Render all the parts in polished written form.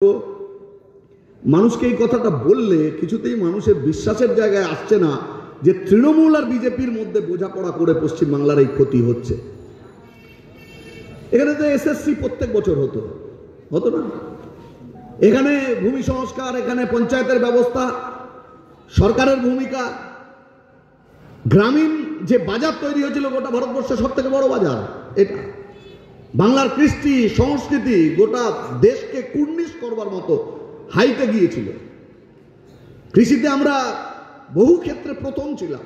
তো মানুষকে এই কথাটা বললে কিছুতেই মানুষের বিশ্বাসের জায়গায় আসছে না যে তৃণমূল আর বিজেপির মধ্যে বোঝাপড়া করে পশ্চিমবাংলার এই ক্ষতি হচ্ছে। এখানে তো এসএসসি প্রত্যেক বছর হতো না? এখানে ভূমি সংস্কার, এখানে পঞ্চায়েতের ব্যবস্থা, সরকারের ভূমিকা, গ্রামীণ যে বাজার তৈরি হয়েছিল গোটা ভারতবর্ষের সব থেকে বড় বাজার এটা, বাংলার কৃষ্টি সংস্কৃতি গোটা দেশকে কুর্নিশ করবার মতো হাইতে গিয়েছিল। কৃষিতে আমরা বহু ক্ষেত্রে প্রথম ছিলাম।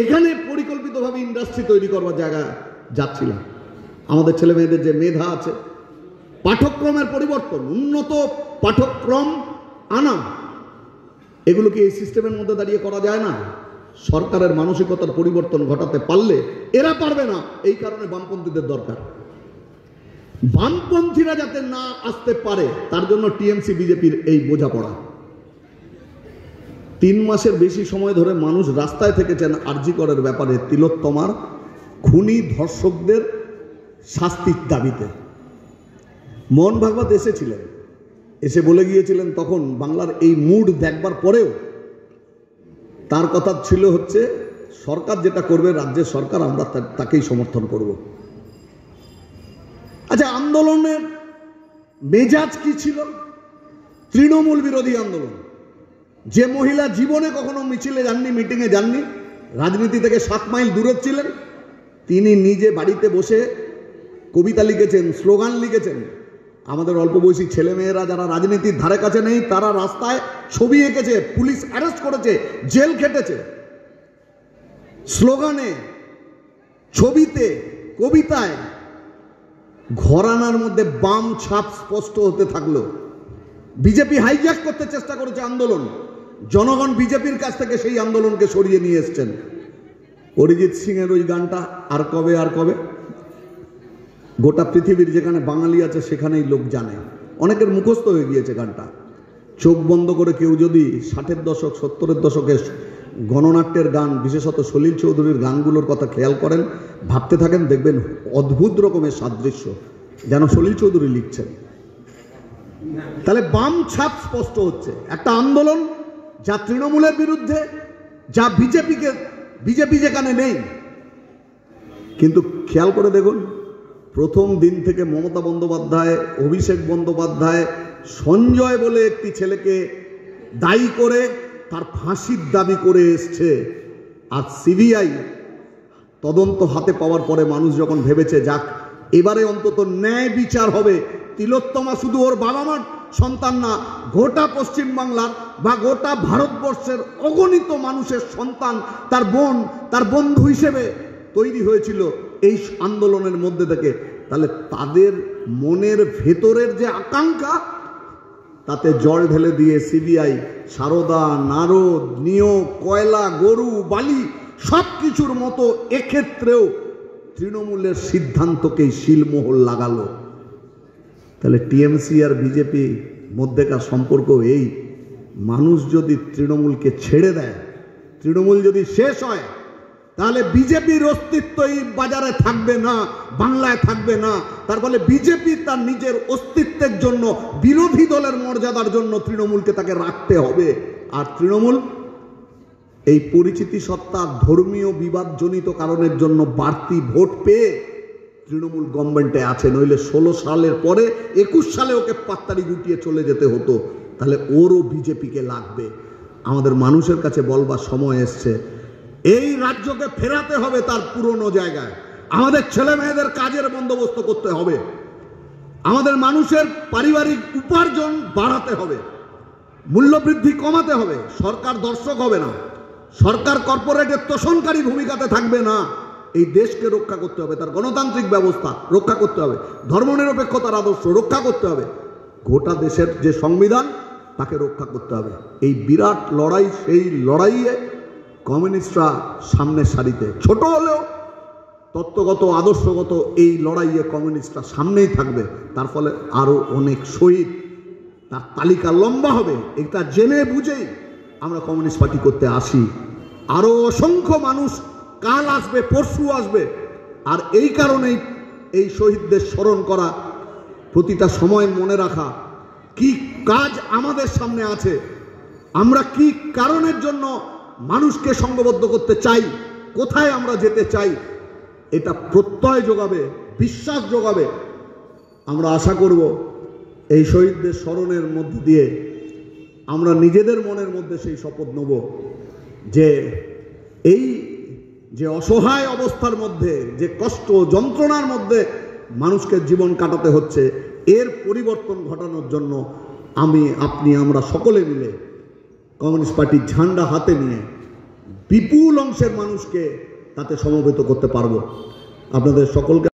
এখানে পরিকল্পিতভাবে ইন্ডাস্ট্রি তৈরি করবার জায়গা যাচ্ছিলাম। আমাদের ছেলে মেয়েদের যে মেধা আছে, পাঠ্যক্রমের পরিবর্তন, উন্নত পাঠ্যক্রম আনা, এগুলো কি এই সিস্টেমের মধ্যে দাঁড়িয়ে করা যায় না? সরকারের মানসিকতার পরিবর্তন ঘটাতে পারলে, এরা পারবে না, এই কারণে বামপন্থীদের দরকার। বামপন্থীরা যাতে না আসতে পারে তার জন্য টিএমসি বিজেপির এই বোঝাপড়া। 3 মাসের বেশি সময় ধরে মানুষ রাস্তায় থেকেছেন আরজি করের ব্যাপারে তিলোত্তমার খুনি ধর্ষকদের শাস্তির দাবিতে। মোহন ভাগবত এসেছিলেন, এসে বলে গিয়েছিলেন তখন বাংলার এই মুড দেখবার পরেও তার কথা ছিল হচ্ছে সরকার যেটা করবে, রাজ্যের সরকার, আমরা তাকেই সমর্থন করব। আচ্ছা, আন্দোলনের মেজাজ কি ছিল? তৃণমূল বিরোধী আন্দোলন। যে মহিলা জীবনে কখনো মিছিলে যাননি, মিটিংয়ে যাননি, রাজনীতি থেকে 7 মাইল দূরে ছিলেন, তিনি নিজে বাড়িতে বসে কবিতা লিখেছেন, স্লোগান লিখেছেন। আমাদের অল্প বয়সী ছেলেমেয়েরা যারা রাজনীতির ধারে কাছে নেই তারা রাস্তায় ছবি এঁকেছে, পুলিশ অ্যারেস্ট করেছে, জেল খেটেছে। স্লোগানে, ছবিতে, কবিতায় ঘরানার মধ্যে বাম ছাপ স্পষ্ট হতে থাকলো। বিজেপি হাইজ্যাক করতে চেষ্টা করেছে আন্দোলন। জনগণ বিজেপির কাছ থেকে সেই আন্দোলনকে সরিয়ে নিয়ে এসছেন। অরিজিৎ সিং এর ওই গানটা আর কবে আর কবে, গোটা পৃথিবীর যেখানে বাঙালি আছে সেখানেই লোক জানে, অনেকের মুখস্থ হয়ে গিয়েছে গানটা। চোখ বন্ধ করে কেউ যদি 60-এর দশক 70-এর দশকে গণনাট্যের গান, বিশেষত সলিল চৌধুরীর গানগুলোর কথা খেয়াল করেন, ভাবতে থাকেন, দেখবেন অদ্ভুত রকমের সাদৃশ্য, যেন সলিল চৌধুরী লিখছেন। তাহলে বাম ছাপ স্পষ্ট হচ্ছে। একটা আন্দোলন যা তৃণমূলের বিরুদ্ধে, যা বিজেপি যেখানে নেই। কিন্তু খেয়াল করে দেখুন, প্রথম দিন থেকে মমতা বন্দ্যোপাধ্যায়, অভিষেক বন্দ্যোপাধ্যায় সঞ্জয় বলে একটি ছেলেকে দায়ী করে তার ফাঁসির দাবি করে এসছে। আর সিবিআই তদন্ত হাতে পাওয়ার পরে মানুষ যখন ভেবেছে যাক এবারে অন্তত ন্যায় বিচার হবে, তিলোত্তমা শুধু ওর বাবা মার সন্তান না, গোটা পশ্চিমবাংলার বা গোটা ভারতবর্ষের অগণিত মানুষের সন্তান, তার বোন, তার বন্ধু হিসেবে তৈরি হয়েছিল এই আন্দোলনের মধ্যে থেকে। তাহলে তাদের মনের ভেতরের যে আকাঙ্ক্ষা, তাতে জল ঢেলে দিয়ে সিবিআই সারদা, নারদ, নিয়োগ, কয়লা, গরু, বালি সব কিছুর মতো এক্ষেত্রেও তৃণমূলের সিদ্ধান্তকেই শিলমোহর লাগালো। তাহলে টিএমসি আর বিজেপি মধ্যেকার সম্পর্ক এই, মানুষ যদি তৃণমূলকে ছেড়ে দেয়, তৃণমূল যদি শেষ হয়, তাহলে বিজেপির অস্তিত্ব এই বাজারে থাকবে না, বাংলায় থাকবে না। তার ফলে বিজেপি তার নিজের অস্তিত্বের জন্য, বিরোধী দলের মর্যাদার জন্য তৃণমূলকে তাকে রাখতে হবে। আর তৃণমূল এই পরিচিতি সত্তা, ধর্মীয় বিবাদজনিত কারণের জন্য বাড়তি ভোট পেয়ে তৃণমূল গভর্নমেন্টে আছে। নইলে 16 সালের পরে 21 সালে ওকে পাত্তারি গুটিয়ে চলে যেতে হতো। তাহলে ওরও বিজেপিকে লাগবে। আমাদের মানুষের কাছে বলবার সময় এসছে, এই রাজ্যকে ফেরাতে হবে তার পুরনো জায়গায়। আমাদের ছেলে মেয়েদের কাজের বন্দোবস্ত করতে হবে, আমাদের মানুষের পারিবারিক উপার্জন বাড়াতে হবে, মূল্যবৃদ্ধি কমাতে হবে। সরকার দর্শক হবে না, সরকার কর্পোরেটের তোষণকারী ভূমিকাতে থাকবে না। এই দেশকে রক্ষা করতে হবে, তার গণতান্ত্রিক ব্যবস্থা রক্ষা করতে হবে, ধর্মনিরপেক্ষতার আদর্শ রক্ষা করতে হবে, গোটা দেশের যে সংবিধান তাকে রক্ষা করতে হবে। এই বিরাট লড়াই, সেই লড়াইয়ে কমিউনিস্টরা সামনের সারিতে, ছোট হলেও তত্ত্বগত আদর্শগত এই লড়াইয়ে কমিউনিস্টরা সামনেই থাকবে। তার ফলে আরো অনেক শহীদ, তার তালিকা লম্বা হবে। এটা জেনে বুঝেই আমরা কমিউনিস্ট পার্টি করতে আসি। আরো অসংখ্য মানুষ কাল আসবে, পরশু আসবে। আর এই কারণেই এই শহীদদের স্মরণ করা, প্রতিটা সময় মনে রাখা কি কাজ আমাদের সামনে আছে, আমরা কি কারণের জন্য মানুষকে সংঘবদ্ধ করতে চাই, কোথায় আমরা যেতে চাই, এটা প্রত্যয় যোগাবে, বিশ্বাস যোগাবে। আমরা আশা করব এই শহীদদের স্মরণের মধ্য দিয়ে আমরা নিজেদের মনের মধ্যে সেই শপথ নেব যে এই যে অসহায় অবস্থার মধ্যে, যে কষ্ট যন্ত্রণার মধ্যে মানুষকে জীবন কাটাতে হচ্ছে, এর পরিবর্তন ঘটানোর জন্য আমি, আপনি, আমরা সকলে মিলে কমিউনিস্ট পার্টির ঝান্ডা হাতে নিয়ে বিপুল অংশের মানুষকে তাতে সমবেত করতে পারবো। আপনাদের সকলকে